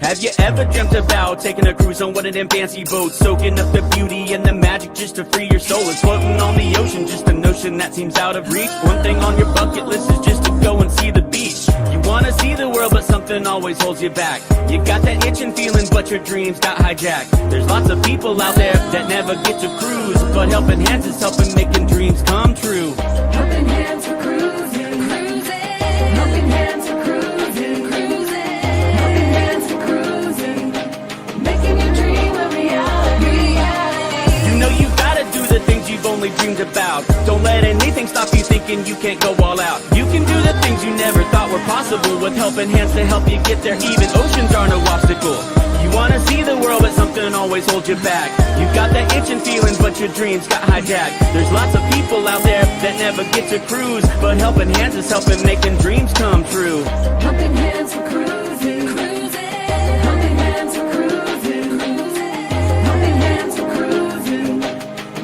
Have you ever dreamt about taking a cruise on one of them fancy boats, soaking up the beauty and the magic just to free your soul? And floating on the ocean, just a notion that seems out of reach. One thing on your bucket list is just to go and see the beach. You wanna see the world, but something always holds you back. You got that itching feeling, but your dreams got hijacked. There's lots of people out there that never get to cruise, but helping hands is helping making dreams come true. Helping hands for cruising, cruising. Helping hands for cruising, cruising. Helping hands for cruising, making your dream a reality. You know you gotta do the things you've only dreamed about. Don't let anything stop you thinking you can't go all out. You can do the things you never thought were possible with helping hands to help you get there. Even oceans are no obstacle. You wanna see the world, but something always holds you back. You got that itching feeling, but your dreams got hijacked. There's lots of people out there that never get to cruise, but helping hands is helping making dreams come true. Helping hands for cruising, cruising. Helping hands for cruising, cruising. Helping hands for cruising,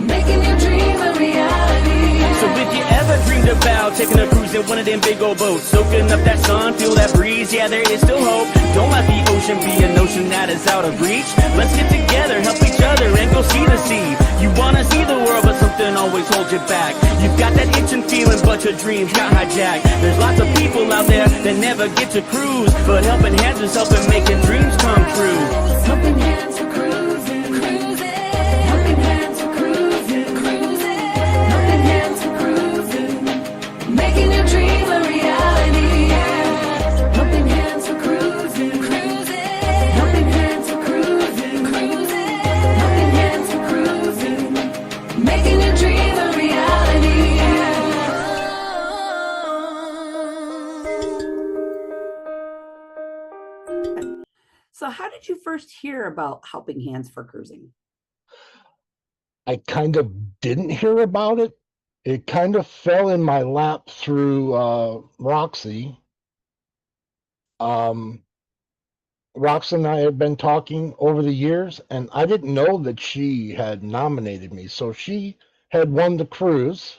making your dream a reality. So if you ever dreamed about taking a cruise in one of them big old boats, soaking up that sun, feel that breeze, yeah, there is still hope. Don't let the ocean be a notion that is out of reach. Let's get together, help each other, and go see the sea. You wanna see the world, but something always holds you back. You've got that itching feeling, but your dreams got hijacked. There's lots of people out there that never get to cruise, but helping hands is helping making dreams come true. Helping hands for cruising, cruising. Helping hands for cruising, cruising. Helping hands for cruising, making your dream a reality. Helping hands for cruising, cruising. Helping hands for cruising, cruising. Helping hands for cruising, making your dream a reality. So how did you first hear about Helping Hands for Cruising? I kind of didn't hear about it. It kind of fell in my lap through Roxy. Roxy and I had been talking over the years, and I didn't know that she had nominated me. So she had won the cruise,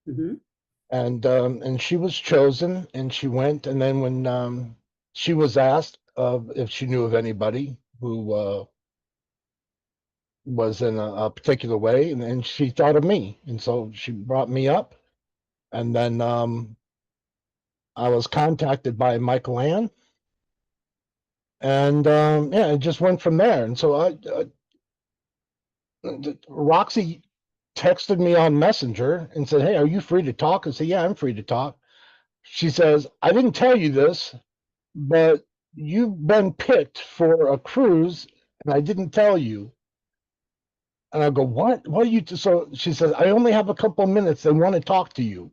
Mm-hmm. and she was chosen, and she went. And then when she was asked if she knew of anybody who was in a particular way, and she thought of me, and so she brought me up. And then I was contacted by Michael Ann, and yeah, it just went from there. And so Roxy texted me on Messenger and said, "Hey, are you free to talk?" I said, "Yeah, I'm free to talk." She says, "I didn't tell you this, but you've been picked for a cruise, and I didn't tell you." And I go, "What? What are you?" So she says, "I only have a couple of minutes. They want to talk to you."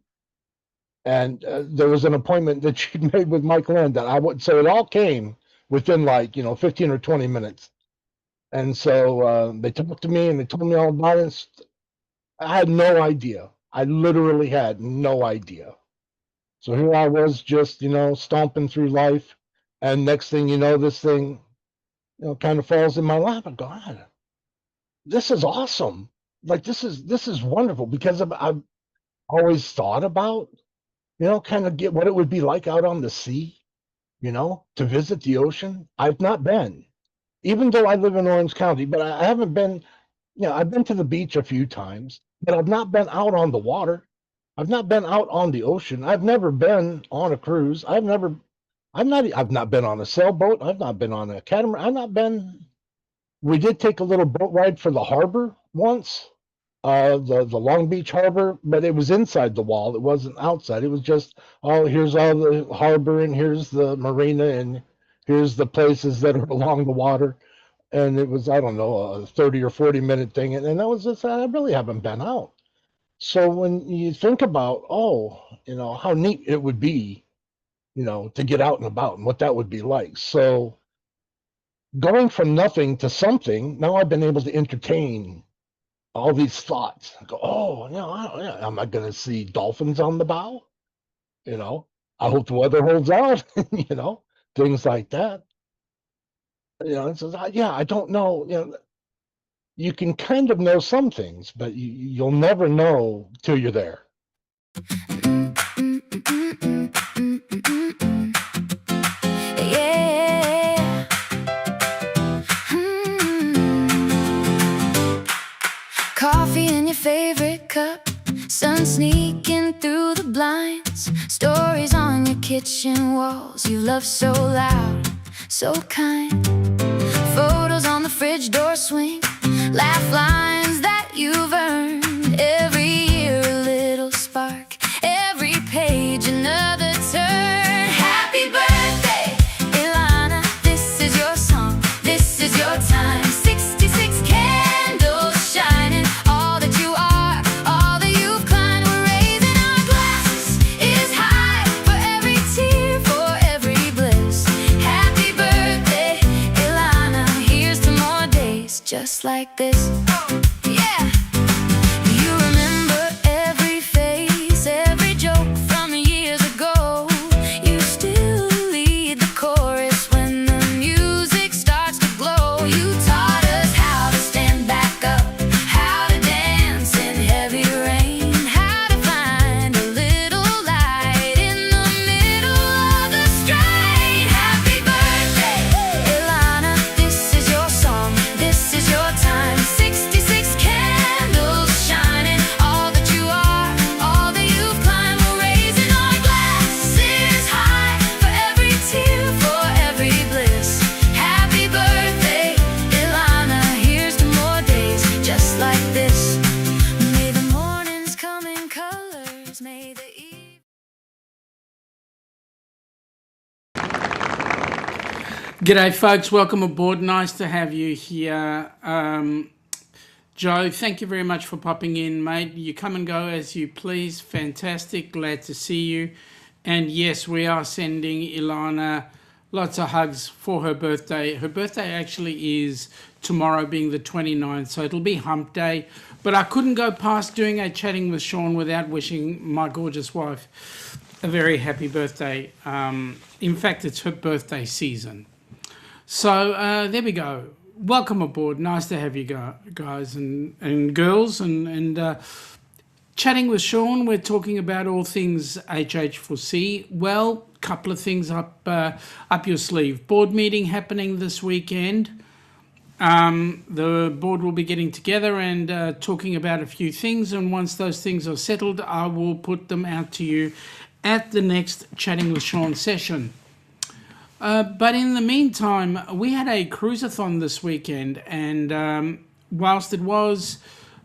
And there was an appointment that she'd made with Mike Lynn that I would. So it all came within 15 or 20 minutes. And so they talked to me and they told me all about it. I had no idea. I literally had no idea. So here I was, just stomping through life, and next thing you know, this thing, kind of falls in my lap. I go, "God, this is awesome! Like this is wonderful," because I've always thought about, kind of get what it would be like out on the sea, to visit the ocean. I've not been, even though I live in Orange County, but I haven't been. I've been to the beach a few times, but I've not been out on the water. I've not been out on the ocean. I've never been on a cruise. I've not been on a sailboat. I've not been on a catamaran. I've not been. We did take a little boat ride for the harbor once, the Long Beach Harbor, but it was inside the wall. It wasn't outside. It was just, oh, here's all the harbor, and here's the marina, and here's the places that are along the water. And it was, I don't know, a 30 or 40-minute thing. And that was just, I really haven't been out. So when you think about, how neat it would be, to get out and about and what that would be like. So going from nothing to something, now I've been able to entertain all these thoughts. I go, am I going to see dolphins on the bow? I hope the weather holds out, things like that. It says, yeah, I don't know. You can kind of know some things, but you'll never know till you're there. Yeah. kitchen walls you love so loud, so kind. Photos on the fridge door swing, laugh lines that you've earned. Every year a little spark, every page another turn. Happy birthday, Ilana, this is your song, this is your time. 66 candles shining, all that you are, all that you've climbed. We're raising our glasses, is high for every tear, for every bliss. Happy birthday, Ilana, here's to more days just like this. Yeah. You remember every face, every joke from years ago. You still lead the chorus when the music starts to glow. You taught us how to stand back up, how to dance in heavy rain, how to find a little light in the middle of the strain. Happy birthday, Ilana, this is your song, this is your time. 66 candles shining, all that you are, all that you've climbed. We're raising our glasses high for every tear, for every bliss. Happy birthday, Ilana, here's to more days just like this. May the mornings come in colors, may the eve. G'day folks, welcome aboard. Nice to have you here. Joe, thank you very much for popping in, mate. You come and go as you please. Fantastic, glad to see you. And yes, we are sending Ilana lots of hugs for her birthday. Her birthday actually is tomorrow, being the 29th, so it'll be hump day. But I couldn't go past doing a chatting with Shaun without wishing my gorgeous wife a very happy birthday. In fact, it's her birthday season. So there we go. Welcome aboard. Nice to have you guys and girls. And chatting with Shaun, we're talking about all things HH4C. Well, a couple of things up your sleeve. Board meeting happening this weekend. The board will be getting together and talking about a few things. And once those things are settled, I will put them out to you at the next Chatting with Shaun session. But in the meantime, we had a cruiseathon this weekend, and whilst it was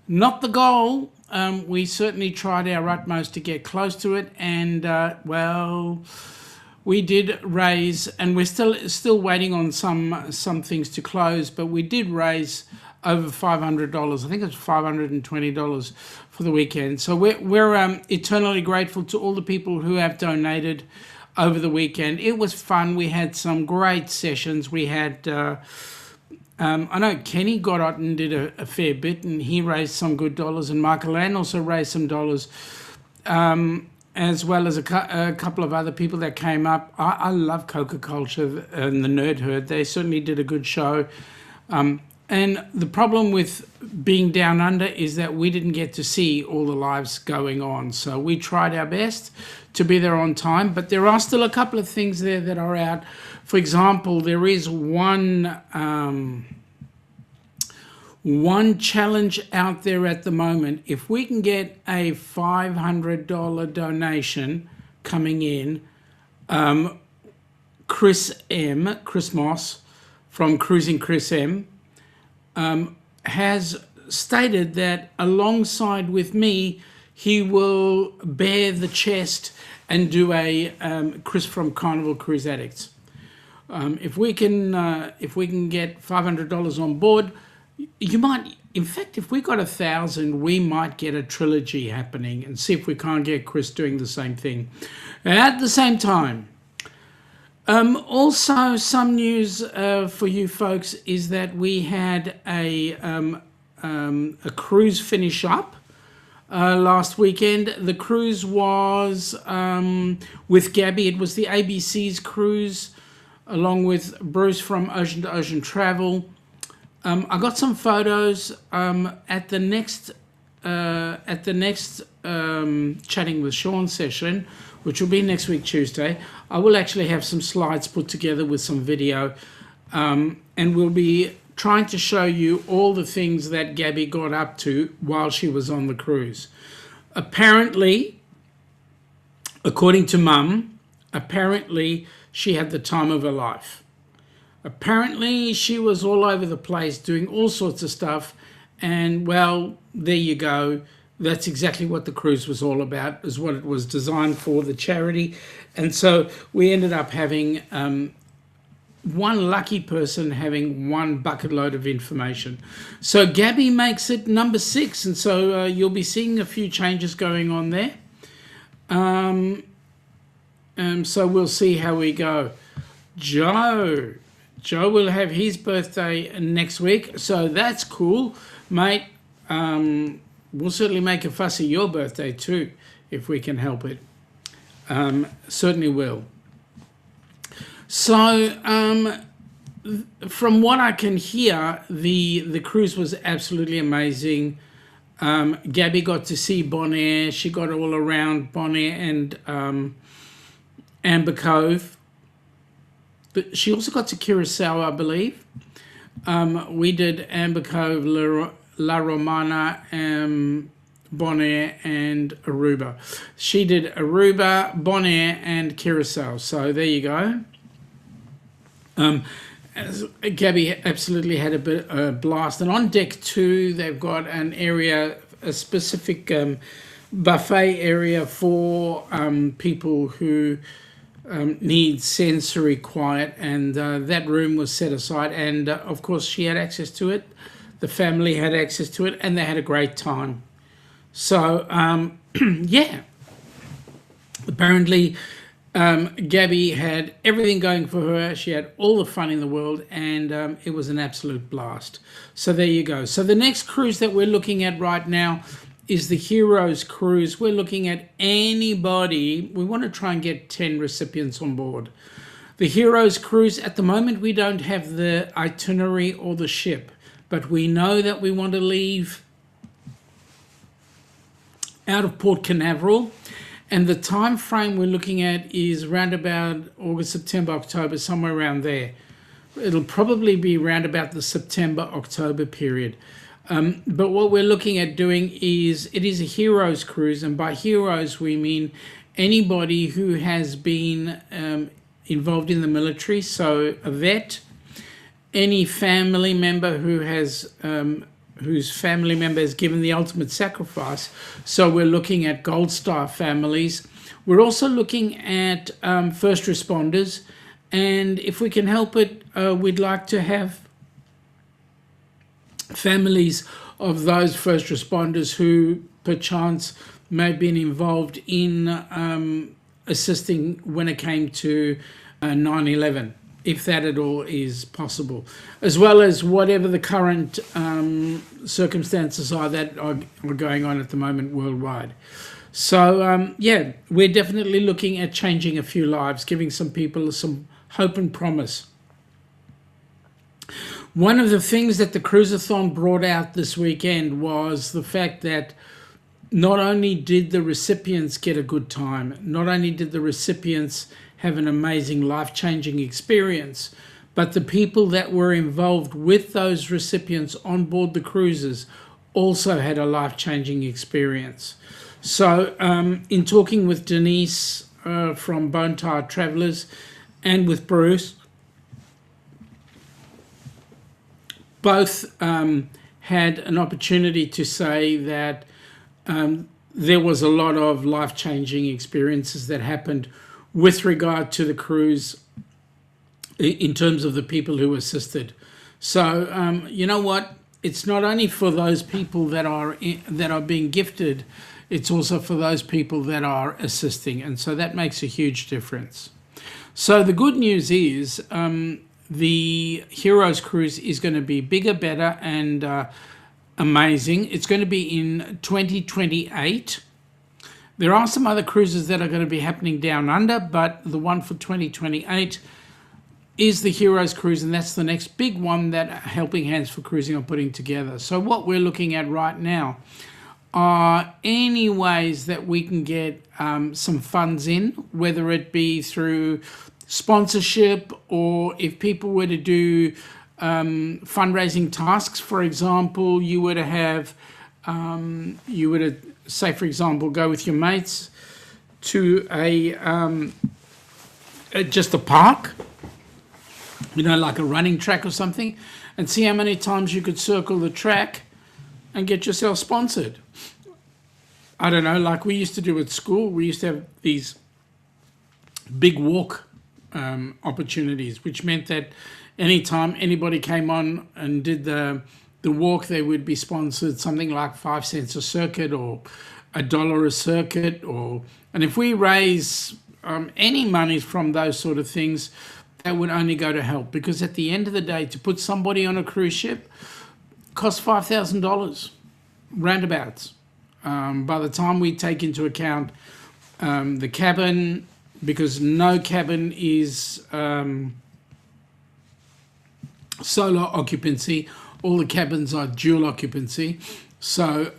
not the goal, we certainly tried our utmost to get close to it, and well, we did raise, and we're still waiting on some things to close, but we did raise over $500. I think it's $520 for the weekend. So we're eternally grateful to all the people who have donated over the weekend. It was fun. We had some great sessions. We had, I know Kenny got out and did a fair bit, and he raised some good dollars, and Michael Ann also raised some dollars, as well as a couple of other people that came up. I love Coca Culture and the Nerd Herd. They certainly did a good show. And the problem with being down under is that we didn't get to see all the lives going on. So we tried our best to be there on time, but there are still a couple of things there that are out. For example, there is one challenge out there at the moment. If we can get a $500 donation coming in, Chris Moss from Cruising Chris M, has stated that alongside with me, he will bear the chest and do a Chris from Carnival Cruise Addicts. If we can get $500 on board, you might, in fact, if we got 1,000, we might get a trilogy happening, and see if we can't get Chris doing the same thing. At the same time, also some news for you folks is that we had a cruise finish up last weekend. The cruise was with Gabby. It was the ABC's cruise, along with Bruce from Ocean to Ocean Travel. I got some photos at the next Chatting with Shaun session, which will be next week Tuesday. I will actually have some slides put together with some video, and we'll be trying to show you all the things that Gabby got up to while she was on the cruise. Apparently, according to Mum, apparently she had the time of her life. Apparently she was all over the place doing all sorts of stuff, and well, there you go. That's exactly what the cruise was all about, is what it was designed for, the charity. And so we ended up having one lucky person having one bucket load of information. So Gabby makes it number 6, and so you'll be seeing a few changes going on there. So we'll see how we go. Joe will have his birthday next week, so that's cool, mate. We'll certainly make a fuss of your birthday too, if we can help it. Certainly will. So, from what I can hear, the cruise was absolutely amazing. Gabby got to see Bonaire. She got all around Bonaire and Amber Cove. But she also got to Curacao, I believe. We did Amber Cove, La Romana, Bonaire and Aruba. She did Aruba, Bonaire and Curacao. So there you go. Gabby absolutely had a bit of a blast. And on deck 2, they've got an area, a specific buffet area for people who need sensory quiet, and that room was set aside, and of course she had access to it, the family had access to it, and they had a great time. So yeah, apparently Gabby had everything going for her. She had all the fun in the world, and it was an absolute blast. So there you go. So the next cruise that we're looking at right now is the Heroes Cruise. We're looking at anybody. We want to try and get 10 recipients on board. The Heroes Cruise, at the moment, we don't have the itinerary or the ship, but we know that we want to leave out of Port Canaveral, and the time frame we're looking at is around about August, September, October, somewhere around there. It'll probably be around about the September-October period. But what we're looking at doing is, it is a Heroes Cruise, and by heroes we mean anybody who has been involved in the military, so a vet, any family member who has whose family member has given the ultimate sacrifice. So we're looking at Gold Star families. We're also looking at first responders, and if we can help it, we'd like to have families of those first responders who perchance may have been involved in assisting when it came to 9/11, if that at all is possible, as well as whatever the current circumstances are that are going on at the moment worldwide. So yeah, we're definitely looking at changing a few lives, giving some people some hope and promise. One of the things that the Cruisathon brought out this weekend was the fact that not only did the recipients get a good time, not only did the recipients have an amazing life-changing experience, but the people that were involved with those recipients on board the cruises also had a life-changing experience. So in talking with Denise from Bone Tired Travellers and with Bruce, both had an opportunity to say that there was a lot of life-changing experiences that happened with regard to the cruise in terms of the people who assisted. So you know what? It's not only for those people that are being gifted, it's also for those people that are assisting, and so that makes a huge difference. So the good news is the Heroes Cruise is going to be bigger, better, and amazing. It's going to be in 2028. There are some other cruises that are going to be happening down under, but the one for 2028 is the Heroes Cruise, and that's the next big one that Helping Hands for Cruising are putting together. So what we're looking at right now are any ways that we can get some funds in, whether it be through sponsorship, or if people were to do fundraising tasks. For example, you were to have say, for example, go with your mates to a just a park, like a running track or something, and see how many times you could circle the track and get yourself sponsored. I don't know, like we used to do at school. We used to have these big walk opportunities, which meant that anytime anybody came on and did the walk, they would be sponsored something like 5 cents a circuit or $1 a circuit. And if we raise any money from those sort of things, that would only go to help, because at the end of the day, to put somebody on a cruise ship costs $5,000 roundabouts. By the time we take into account the cabin, because no cabin is solo occupancy, all the cabins are dual occupancy. So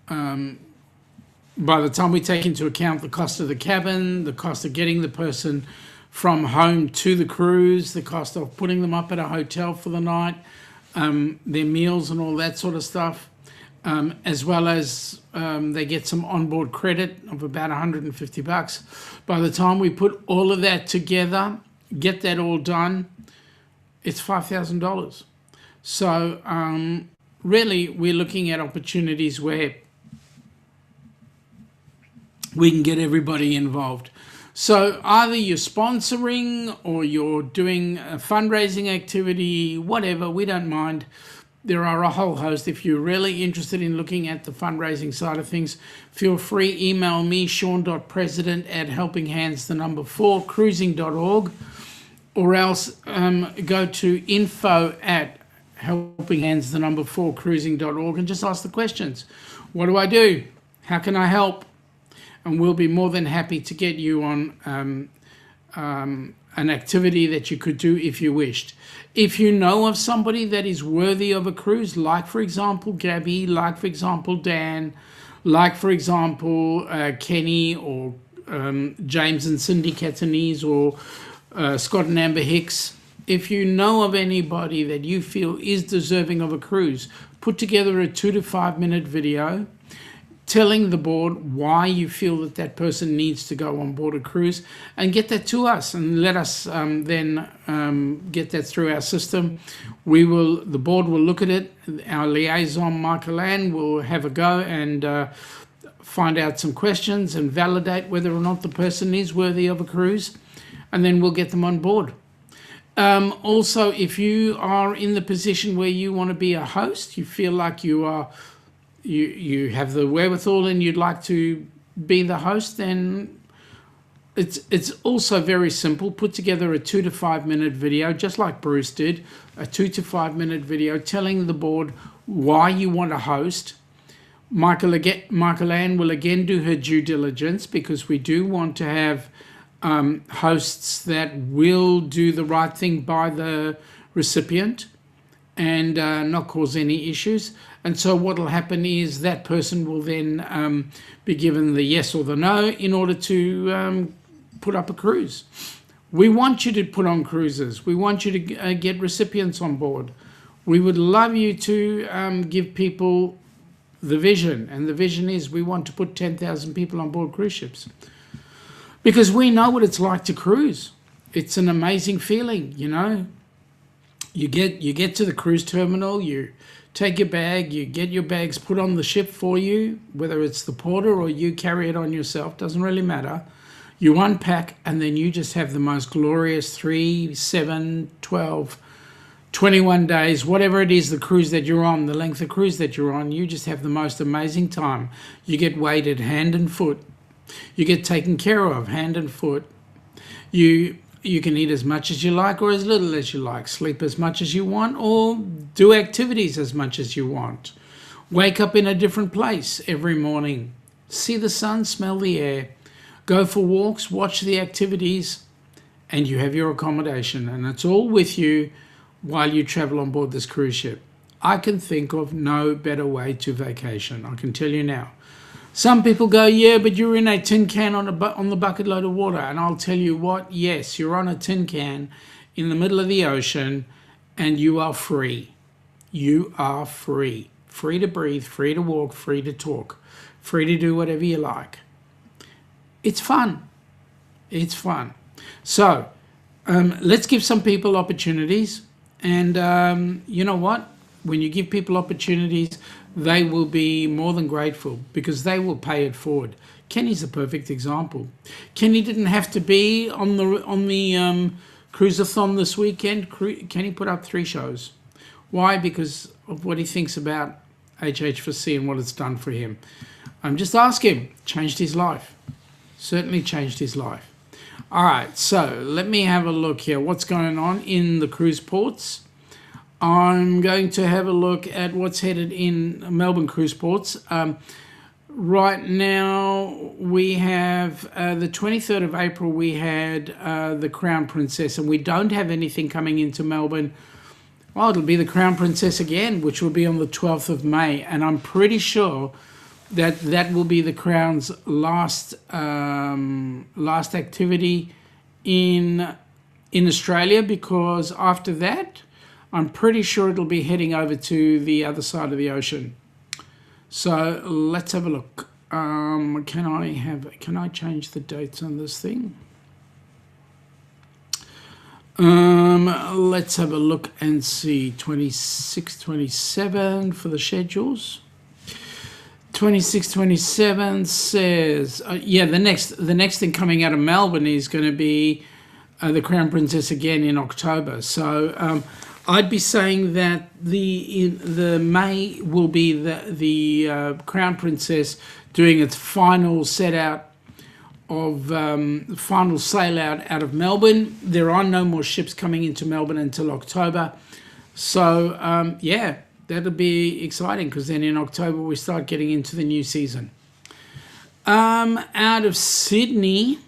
by the time we take into account the cost of the cabin, the cost of getting the person from home to the cruise, the cost of putting them up at a hotel for the night, their meals and all that sort of stuff, as well as they get some onboard credit of about $150. By the time we put all of that together, get that all done, it's $5,000. So really, we're looking at opportunities where we can get everybody involved. So either you're sponsoring or you're doing a fundraising activity, whatever, we don't mind. There are a whole host. If you're really interested in looking at the fundraising side of things, feel free, email me, Shaun.president@helpinghands4cruising.org, or else go to info@helpinghands4cruising.org and just ask the questions. What do I do? How can I help? And we'll be more than happy to get you on an activity that you could do if you wished. If you know of somebody that is worthy of a cruise, like for example Gabby, like for example Dan, like for example Kenny, or James and Cindy Catanese, or Scott and Amber Hicks, if you know of anybody that you feel is deserving of a cruise, put together a 2 to 5 minute video telling the board why you feel that that person needs to go on board a cruise, and get that to us and let us then get that through our system. The board will look at it. Our liaison, Michael Ann, will have a go and find out some questions and validate whether or not the person is worthy of a cruise, and then we'll get them on board. Also, if you are in the position where you want to be a host, you feel like you have the wherewithal and you'd like to be the host, then it's also very simple. Put together a 2 to 5 minute video, just like Bruce did, a 2 to 5 minute video telling the board why you want to host. Michael Ann will again do her due diligence, because we do want to have hosts that will do the right thing by the recipient and not cause any issues. And so what will happen is that person will then be given the yes or the no in order to put up a cruise. We want you to put on cruises. We want you to get recipients on board. We would love you to give people the vision. And the vision is we want to put 10,000 people on board cruise ships, because we know what it's like to cruise. It's an amazing feeling, You get to the cruise terminal, you take your bag, you get your bags put on the ship for you, whether it's the porter or you carry it on yourself, doesn't really matter. You unpack, and then you just have the most glorious 3, 7, 12, 21 days, whatever it is, the cruise that you're on, the length of cruise that you're on, you just have the most amazing time. You get weighted hand and foot. You get taken care of hand and foot. You can eat as much as you like or as little as you like, sleep as much as you want, or do activities as much as you want. Wake up in a different place every morning. See the sun, smell the air. Go for walks, watch the activities, and you have your accommodation. And it's all with you while you travel on board this cruise ship. I can think of no better way to vacation, I can tell you now. Some people go, yeah, but you're in a tin can on the bucket load of water. And I'll tell you what, yes, you're on a tin can in the middle of the ocean, and you are free. You are free. Free to breathe, free to walk, free to talk, free to do whatever you like. It's fun. It's fun. So let's give some people opportunities. And you know what? When you give people opportunities, they will be more than grateful because they will pay it forward. Kenny's a perfect example. Kenny didn't have to be on the cruisathon this weekend. Kenny put up 3 shows. Why? Because of what he thinks about HH4C and what it's done for him. Just ask him. Changed his life. Certainly changed his life. All right, so let me have a look here. What's going on in the cruise ports? I'm going to have a look at what's headed in Melbourne cruise ports. Right now, we have the 23rd of April, we had the Crown Princess, and we don't have anything coming into Melbourne. Well, it'll be the Crown Princess again, which will be on the 12th of May, and I'm pretty sure that that will be the Crown's last activity in Australia, because after that, I'm pretty sure it'll be heading over to the other side of the ocean. So let's have a look. Can I change the dates on this thing? Let's have a look and see. 26, 27 for the schedules. 26, 27 says, yeah, the next thing coming out of Melbourne is going to be the Crown Princess again in October. So I'd be saying that the May will be the Crown Princess doing its final set out of final sail out of Melbourne. There are no more ships coming into Melbourne until October. So yeah, that'll be exciting because then in October we start getting into the new season. Out of Sydney,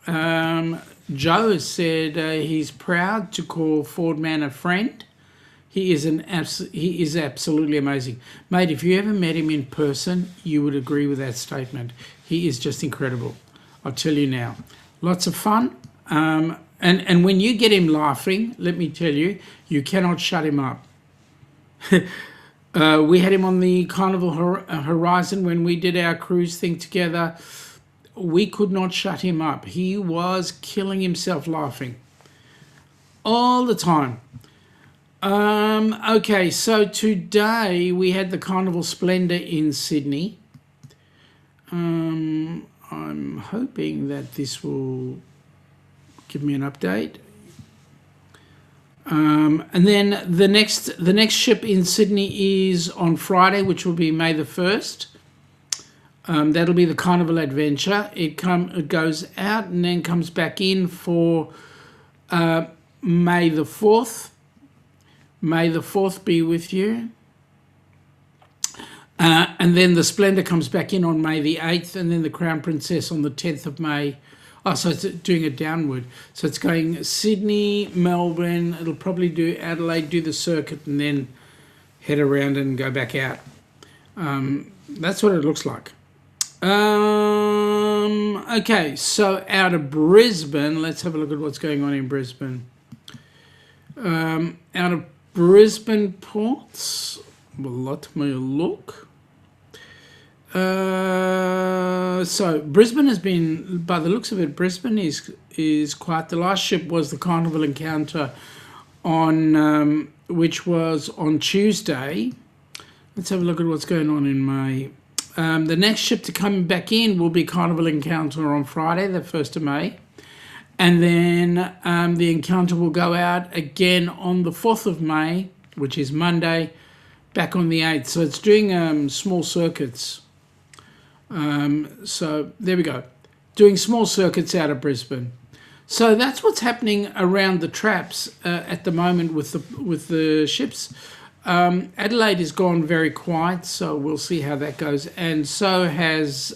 Joe has said he's proud to call Ford Man a friend. He is absolutely amazing. Mate, if you ever met him in person, you would agree with that statement. He is just incredible. I'll tell you now. Lots of fun. And when you get him laughing, let me tell you, you cannot shut him up. We had him on the Carnival Horizon when we did our cruise thing together. We could not shut him up. He was killing himself laughing all the time. Okay, so today we had the Carnival Splendor in Sydney. I'm hoping that this will give me an update. And then the next ship in Sydney is on Friday, which will be May the 1st. That'll be the Carnival Adventure. It goes out and then comes back in for May the 4th. May the 4th be with you. And then the Splendor comes back in on May the 8th, and then the Crown Princess on the 10th of May. Oh, so it's doing it downward. So it's going Sydney, Melbourne. It'll probably do Adelaide, do the circuit, and then head around and go back out. That's what it looks like. Okay, so out of Brisbane, let's have a look at what's going on in Brisbane. Out of Brisbane ports, well, let me look. So Brisbane has been, by the looks of it, Brisbane is quite. The last ship was the Carnival Encounter on which was on Tuesday. Let's have a look at what's going on in May. The next ship to come back in will be Carnival Encounter on Friday, the 1st of May. And then the Encounter will go out again on the 4th of May, which is Monday, back on the 8th. So it's doing small circuits. So there we go. Doing small circuits out of Brisbane. So that's what's happening around the traps at the moment with the ships. Adelaide has gone very quiet, so we'll see how that goes. And so has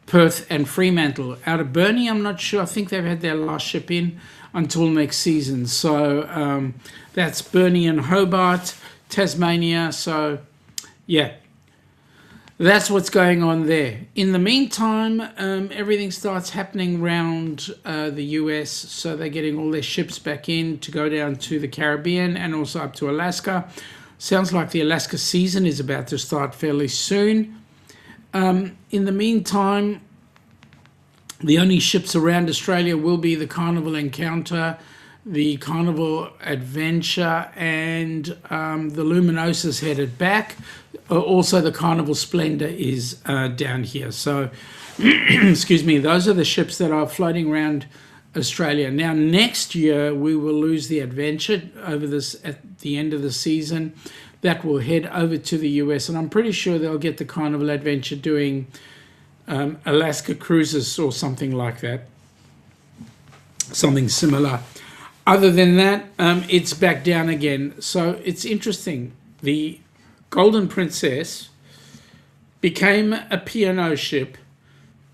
Perth and Fremantle. Out of Burnie, I'm not sure. I think they've had their last ship in until next season. So that's Burnie and Hobart, Tasmania. So, yeah, that's what's going on there. In the meantime, everything starts happening around the U.S., so they're getting all their ships back in to go down to the Caribbean and also up to Alaska. Sounds like the Alaska season is about to start fairly soon. In the meantime, The only ships around Australia will be the Carnival Encounter, the Carnival Adventure, and the Luminosa's headed back. Also, the Carnival Splendor is down here. So, excuse me, those are the ships that are floating around Australia. Now, next year, we will lose the Adventure over this at the end of the season. That will head over to the US, and I'm pretty sure they'll get the Carnival Adventure doing Alaska cruises or something like that, something similar. Other than that, it's back down again. So it's interesting. The Golden Princess became a P&O ship,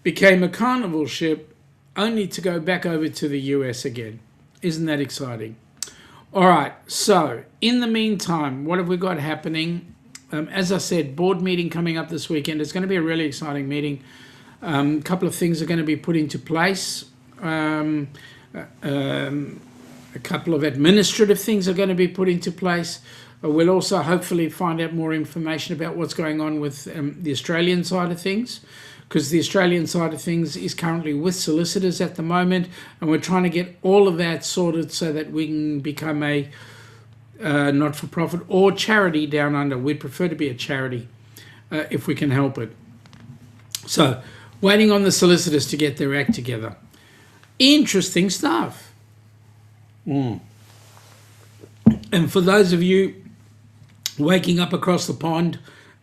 became a Carnival ship, only to go back over to the US again. Isn't that exciting? All right, so in the meantime, what have we got happening? As I said, board meeting coming up this weekend. It's going to be a really exciting meeting. A couple of things are going to be put into place. A couple of administrative things are going to be put into place. We'll also hopefully find out more information about what's going on with the Australian side of things, because the Australian side of things is currently with solicitors at the moment, and we're trying to get all of that sorted so that we can become a not-for-profit or charity down under. We'd prefer to be a charity if we can help it. So, waiting on the solicitors to get their act together. Interesting stuff. And for those of you waking up across the pond,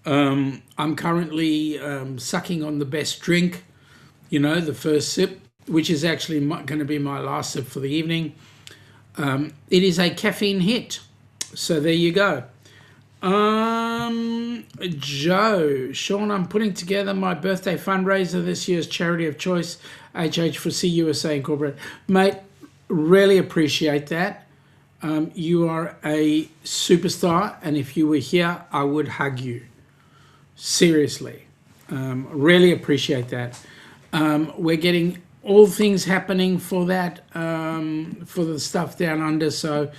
I'm currently sucking on the best drink, you know, the first sip, which is actually going to be my last sip for the evening. It is a caffeine hit. So there you go. Joe, Shaun, I'm putting together my birthday fundraiser, this year's charity of choice, HH4C USA Incorporated. Mate, really appreciate that. You are a superstar, and if you were here, I would hug you. Seriously. Really appreciate that. We're getting all things happening for that, for the stuff down under, so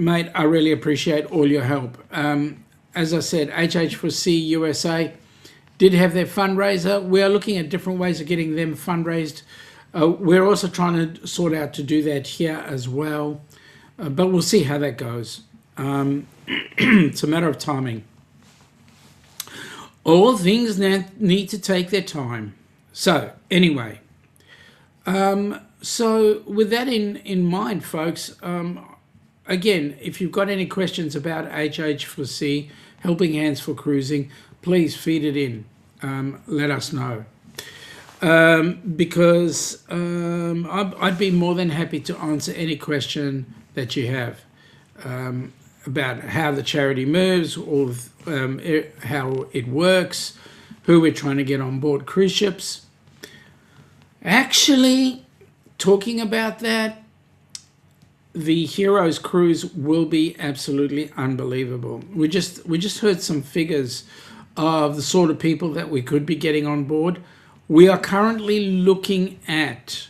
mate, I really appreciate all your help. As I said, HH4C USA did have their fundraiser. We are looking at different ways of getting them fundraised. We're also trying to sort out to do that here as well, but we'll see how that goes. It's a matter of timing. All things need to take their time. So anyway, so with that in mind, folks, again, if you've got any questions about HH4C, Helping Hands for Cruising, please feed it in. Let us know. Because I'd be more than happy to answer any question that you have about how the charity moves, or how it works, who we're trying to get on board cruise ships. Actually, talking about that, the Heroes Cruise will be absolutely unbelievable. We just heard some figures of the sort of people that we could be getting on board. We are currently looking at,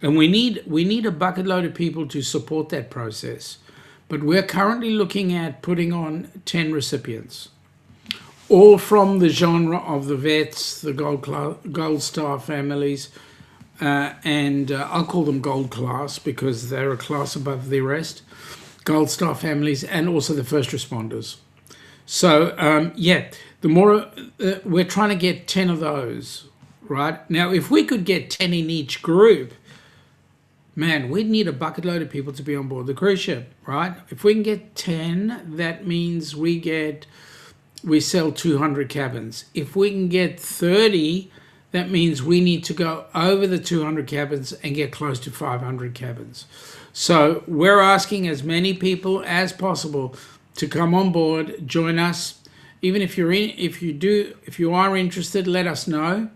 and we need a bucket load of people to support that process, but we're currently looking at putting on 10 recipients, all from the genre of the vets, the gold star families, and I'll call them gold class because they're a class above the rest, gold star families, and also the first responders. So yeah, the more we're trying to get 10 of those. Right now, if we could get 10 in each group, man, we'd need a bucket load of people to be on board the cruise ship, right? If we can get 10, that means we sell 200 cabins. If we can get 30, that means we need to go over the 200 cabins and get close to 500 cabins. So we're asking as many people as possible to come on board, join us. Even if you are interested, let us know.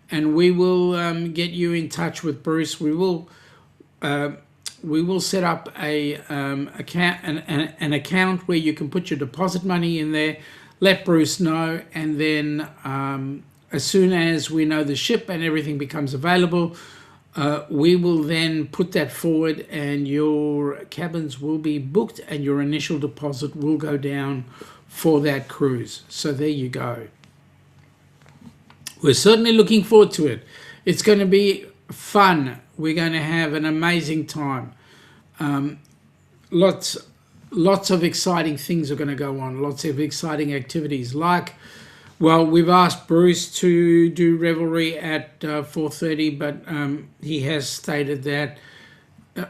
And we will get you in touch with Bruce. We will set up an account where you can put your deposit money in there. Let Bruce know, and then as soon as we know the ship and everything becomes available, we will then put that forward, and your cabins will be booked, and your initial deposit will go down for that cruise. So there you go. we're certainly looking forward to it. It's going to be fun. We're going to have an amazing time. Lots of exciting things are going to go on. Lots of exciting activities. Like, well, we've asked Bruce to do Revelry at 4:30, but he has stated that.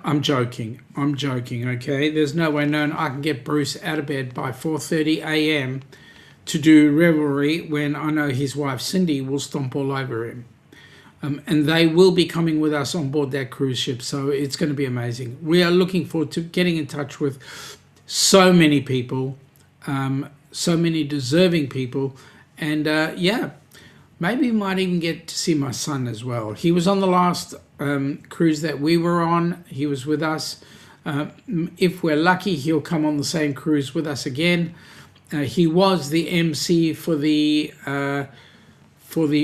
I'm joking. Okay, there's no way known I can get Bruce out of bed by 4:30 a.m. to do Revelry when I know his wife Cindy will stomp all over him. And they will be coming with us on board that cruise ship, so it's going to be amazing. We are looking forward to getting in touch with so many people, so many deserving people, and yeah, maybe might even get to see my son as well. He was on the last cruise that we were on. He was with us. If we're lucky, he'll come on the same cruise with us again. He was the MC for the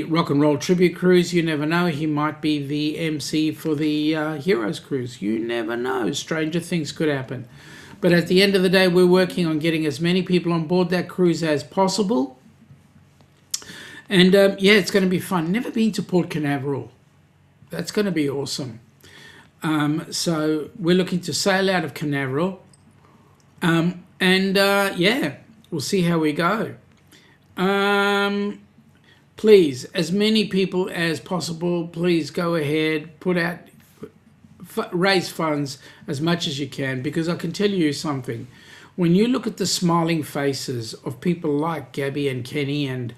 Rock and Roll Tribute Cruise. You never know. He might be the MC for the Heroes Cruise. You never know. Stranger things could happen. But at the end of the day, we're working on getting as many people on board that cruise as possible. And yeah, it's going to be fun. Never been to Port Canaveral. That's going to be awesome. So we're looking to sail out of Canaveral. And yeah, we'll see how we go. Please, as many people as possible, please go ahead, put out, raise funds as much as you can, because I can tell you something. When you look at the smiling faces of people like Gabby and Kenny and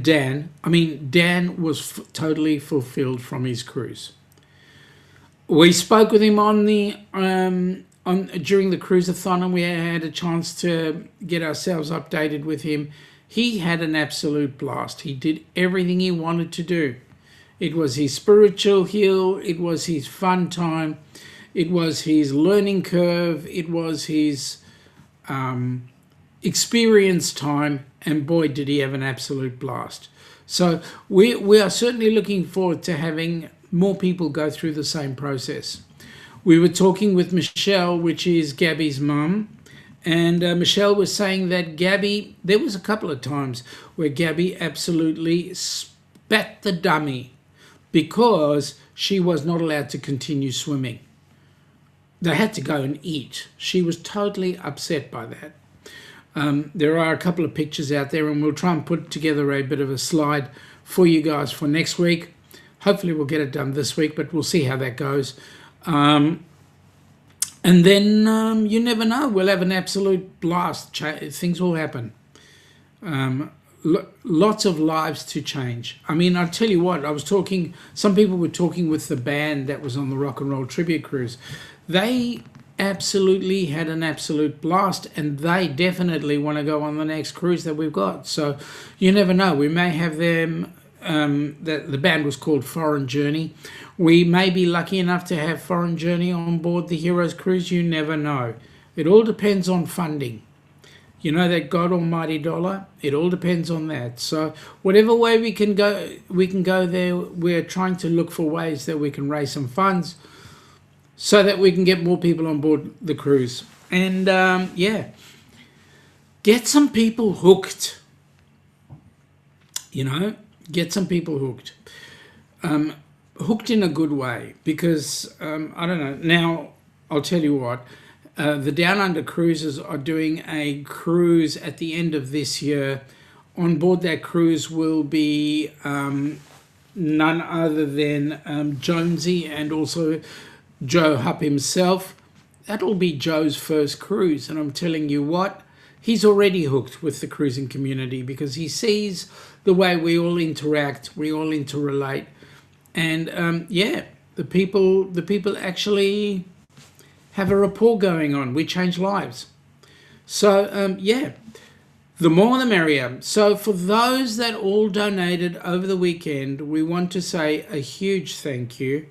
Dan, I mean, Dan was totally fulfilled from his cruise. We spoke with him on the during the cruise-a-thon, and we had a chance to get ourselves updated with him. He had an absolute blast. He did everything he wanted to do. It was his spiritual heal. It was his fun time. It was his learning curve. It was his experience time. And boy, did he have an absolute blast. So we are certainly looking forward to having more people go through the same process. We were talking with Michelle, which is Gabby's mum. And Michelle was saying that Gabby, there was a couple of times where Gabby absolutely spat the dummy because she was not allowed to continue swimming. They had to go and eat. She was totally upset by that. There are a couple of pictures out there, and we'll try and put together a bit of a slide for you guys for next week. Hopefully we'll get it done this week, but we'll see how that goes. And then you never know. We'll have an absolute blast. Things will happen. Lots of lives to change. I mean, I'll tell you what, some people were talking with the band that was on the Rock and Roll Tribute Cruise. They absolutely had an absolute blast, and they definitely want to go on the next cruise that we've got. So you never know. We may have them. The band was called Foreign Journey. We may be lucky enough to have Foreign Journey on board the Heroes Cruise. You never know. It all depends on funding. You know that God Almighty dollar? It all depends on that. So whatever way we can go there. We're trying to look for ways that we can raise some funds so that we can get more people on board the cruise. And yeah, get some people hooked. You know, get some people hooked. Hooked in a good way, because I don't know. Now, I'll tell you what, the Down Under Cruises are doing a cruise at the end of this year. On board that cruise will be none other than Jonesy and also Joe Hupp himself. That'll be Joe's first cruise, and I'm telling you what, he's already hooked with the cruising community because he sees the way we all interact, we all interrelate. And yeah, the people actually have a rapport going on. We change lives. So yeah, the more the merrier. So for those that all donated over the weekend, we want to say a huge thank you.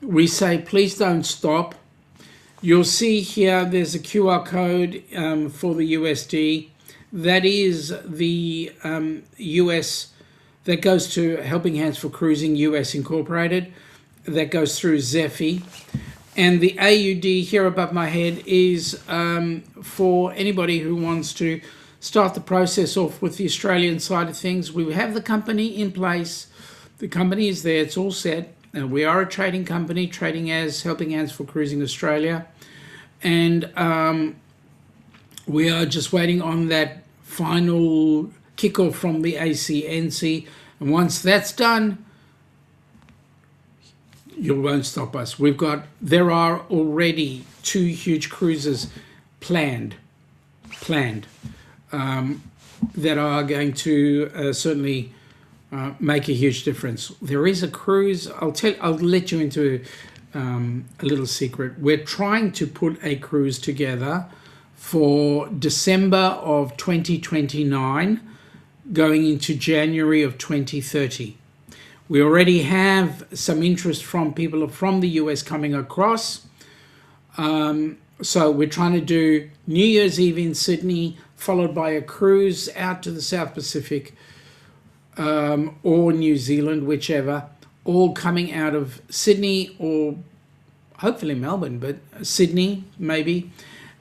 We say please don't stop. You'll see here there's a QR code for the USD. That is the US, that goes to Helping Hands for Cruising US Incorporated. That goes through Zephy. And the AUD here above my head is for anybody who wants to start the process off with the Australian side of things. We have the company in place. The company is there. It's all set. We are a trading company, trading as Helping Hands for Cruising Australia. And we are just waiting on that final kickoff from the ACNC. And once that's done, you won't stop us. There are already 2 huge cruises planned that are going to certainly make a huge difference. There is a cruise. I'll let you into a little secret. We're trying to put a cruise together for December of 2029, going into January of 2030. We already have some interest from people from the US coming across. So we're trying to do New Year's Eve in Sydney, followed by a cruise out to the South Pacific or New Zealand, whichever, all coming out of Sydney or hopefully Melbourne, but Sydney maybe.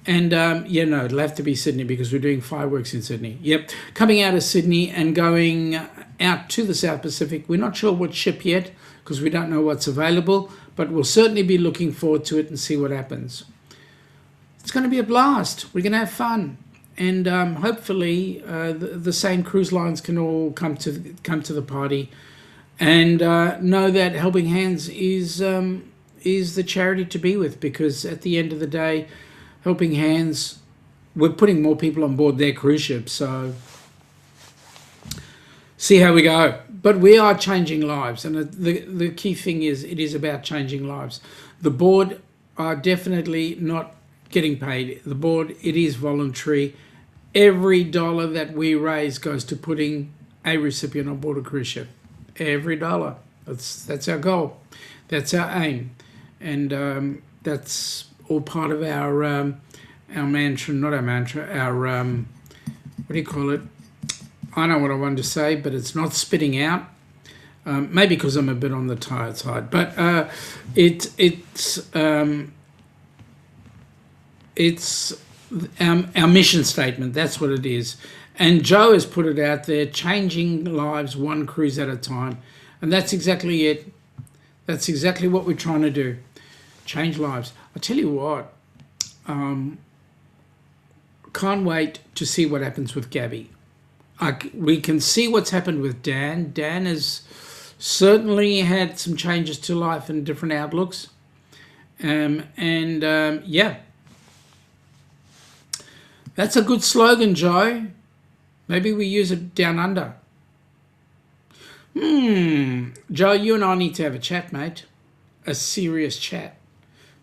And it'll have to be Sydney because we're doing fireworks in Sydney. Yep, coming out of Sydney and going out to the South Pacific. We're not sure what ship yet because we don't know what's available, but we'll certainly be looking forward to it and see what happens. It's going to be a blast. We're going to have fun, and hopefully the same cruise lines can all come to the party, and know that Helping Hands is the charity to be with, because at the end of the day, Helping Hands, we're putting more people on board their cruise ship, so see how we go. But we are changing lives, and the key thing is it is about changing lives. The board are definitely not getting paid. The board, it is voluntary. Every dollar that we raise goes to putting a recipient on board a cruise ship. Every dollar. That's our goal. That's our aim, and that's all part of our mantra, not our mantra, our what do you call it? I know what I wanted to say, but it's not spitting out. Maybe because I'm a bit on the tired side, but it's our mission statement. That's what it is. And Joe has put it out there: changing lives one cruise at a time, and that's exactly it. That's exactly what we're trying to do. Change lives. I tell you what, can't wait to see what happens with Gabby. We can see what's happened with Dan. Dan has certainly had some changes to life and different outlooks. Yeah. That's a good slogan, Joe. Maybe we use it down under. Joe, you and I need to have a chat, mate. A serious chat.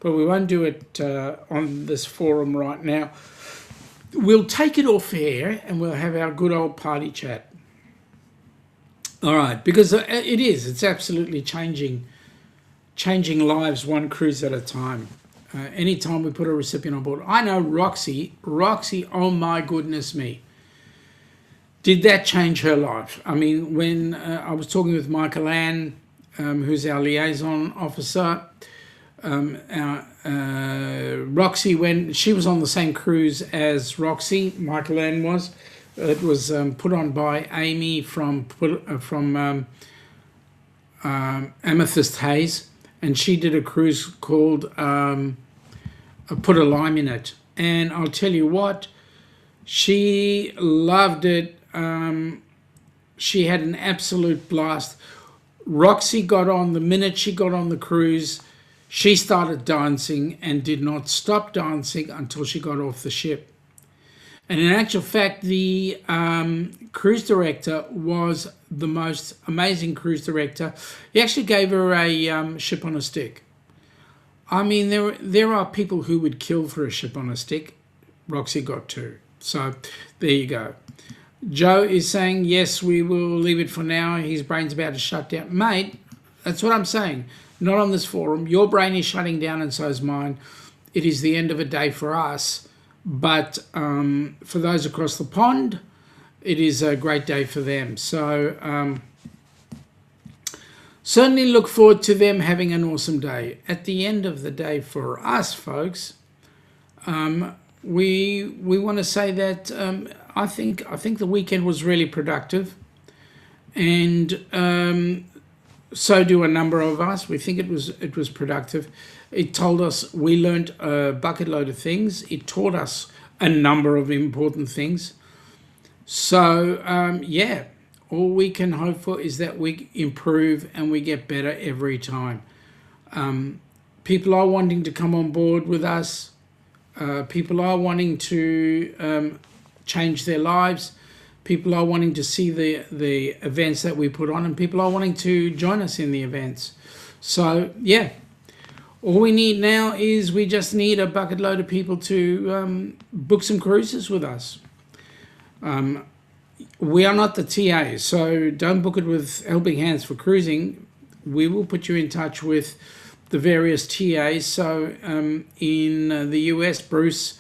But we won't do it on this forum right now. We'll take it off air and we'll have our good old party chat. All right, because it's absolutely changing lives one cruise at a time. Anytime we put a recipient on board. I know Roxy, oh my goodness me. Did that change her life? I mean, when I was talking with Michael Ann, who's our liaison officer, Roxy, when she was on the same cruise as Roxy, Michael Ann was, it was put on by Amy from Amethyst Haze, and she did a cruise called Put a Lime in It. And I'll tell you what, she loved it. She had an absolute blast. Roxy got on, the minute she got on the cruise, she started dancing and did not stop dancing until she got off the ship. And in actual fact, the cruise director was the most amazing cruise director. He actually gave her a ship on a stick. I mean, there are people who would kill for a ship on a stick. Roxy got 2. So there you go. Joe is saying, yes, we will leave it for now. His brain's about to shut down. Mate, that's what I'm saying. Not on this forum. Your brain is shutting down and so is mine. It is the end of a day for us. But for those across the pond, it is a great day for them. So certainly look forward to them having an awesome day. At the end of the day for us, folks, we want to say that I think the weekend was really productive, and so do a number of us. We think it was productive. It told us, we learned a bucket load of things. It taught us a number of important things. So yeah, all we can hope for is that we improve and we get better every time. People are wanting to come on board with us. People are wanting to change their lives. People are wanting to see the events that we put on, and people are wanting to join us in the events. So yeah, all we need now is we just need a bucket load of people to book some cruises with us. We are not the TA, so don't book it with Helping Hands for Cruising. We will put you in touch with the various TAs. So in the US, Bruce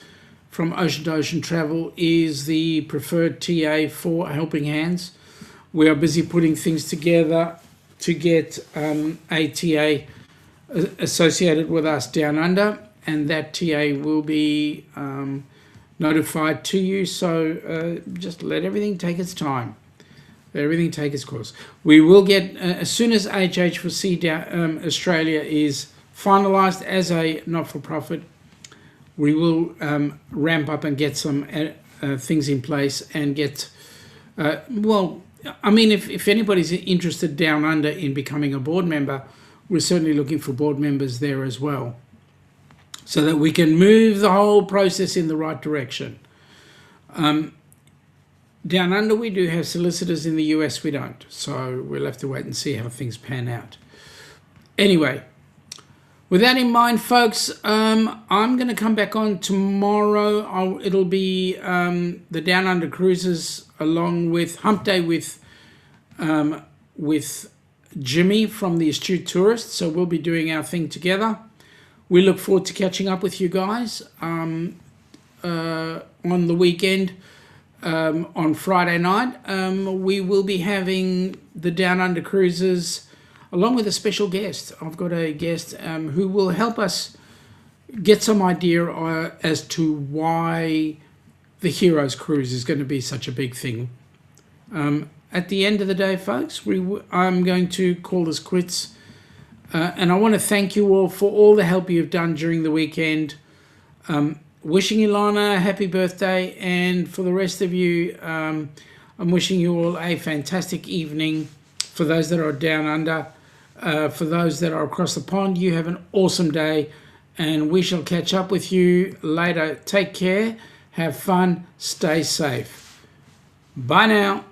from Ocean to Ocean Travel is the preferred TA for Helping Hands. We are busy putting things together to get a TA associated with us down under, and that TA will be notified to you. So just let everything take its time. Let everything take its course. We will get, as soon as HH for Sea Australia is finalised as a not-for-profit, we will ramp up and get some things in place and get, well, I mean, if anybody's interested down under in becoming a board member, we're certainly looking for board members there as well, so that we can move the whole process in the right direction. Down under, we do have solicitors. In the US, we don't. So we'll have to wait and see how things pan out. Anyway, with that in mind, folks, I'm going to come back on tomorrow. It'll be the Down Under Cruises along with Hump Day with Jimmy from the Astute Tourist. So we'll be doing our thing together. We look forward to catching up with you guys on the weekend. On Friday night, we will be having the Down Under Cruises along with a special guest. I've got a guest who will help us get some idea as to why the Heroes Cruise is going to be such a big thing. At the end of the day, folks, I'm going to call this quits. And I want to thank you all for all the help you've done during the weekend. Wishing Ilana a happy birthday, and for the rest of you, I'm wishing you all a fantastic evening. For those that are down under, for those that are across the pond, you have an awesome day, and we shall catch up with you later. Take care, have fun, stay safe. Bye now.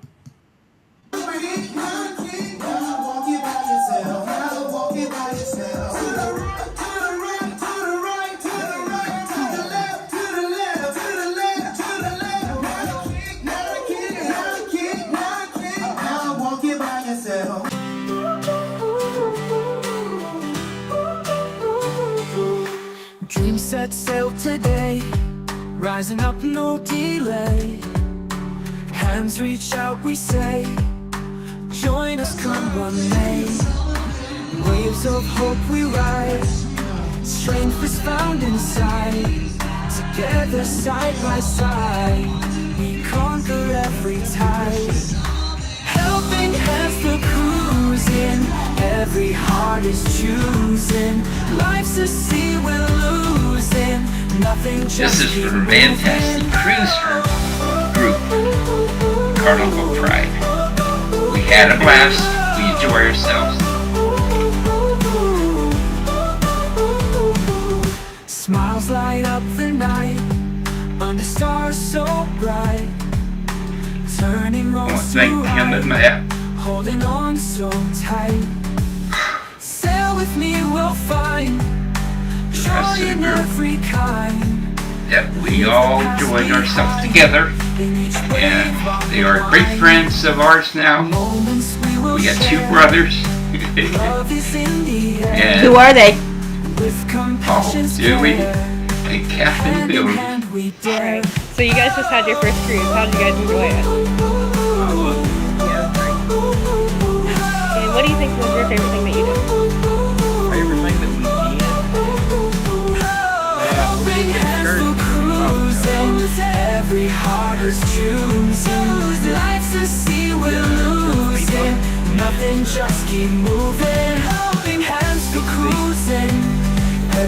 Dreams set sail today, rising up no delay. Hands reach out, we say, join us, come what may. Waves of hope we ride, strength is found inside. Together side by side, we conquer every tide. Helping hands to cruising, every heart is choosing. Life's a sea we're losing, nothing just This is from Fantastic Cruiser Group, Carnival Pride. We had a blast, we enjoy ourselves. Smiles light up the night, under stars so bright. Turning I want to roads thank to him and ride, Matt. holding on so tight. Sail with me, we'll find The joy rest of the in group. every kind. That we all joined ourselves together, and they are great friends of ours now. Moments we will We got two share. brothers, Love is in the air. and Who are they? With compassion, Dewey, care. and Captain Hand in Bill. hand we dare. So you guys just had your first cruise. How did you guys enjoy it? And what do you think was your favorite thing that you did? Helping hands for cruising, every heart is choosing.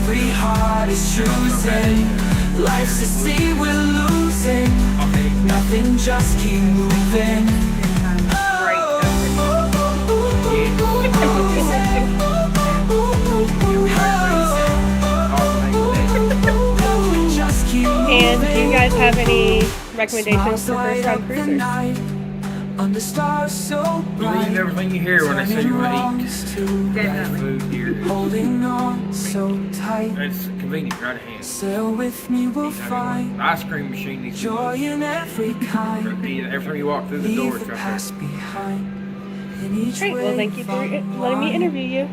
every heart is choosing. Life's a sea we're losing. Nothing, just keep moving. And do you guys have any recommendations for first-time cruisers? Under stars so bright. Believe everything you hear when they say you want to eat. Definitely. Food here. Holding on so tight. It's convenient, right at hand. Sail with me, we'll find The ice cream machine needs joy in every kind. every time you walk through the door, Leave it's the right past behind. In each Great. Well, way thank you for find letting me why. interview you.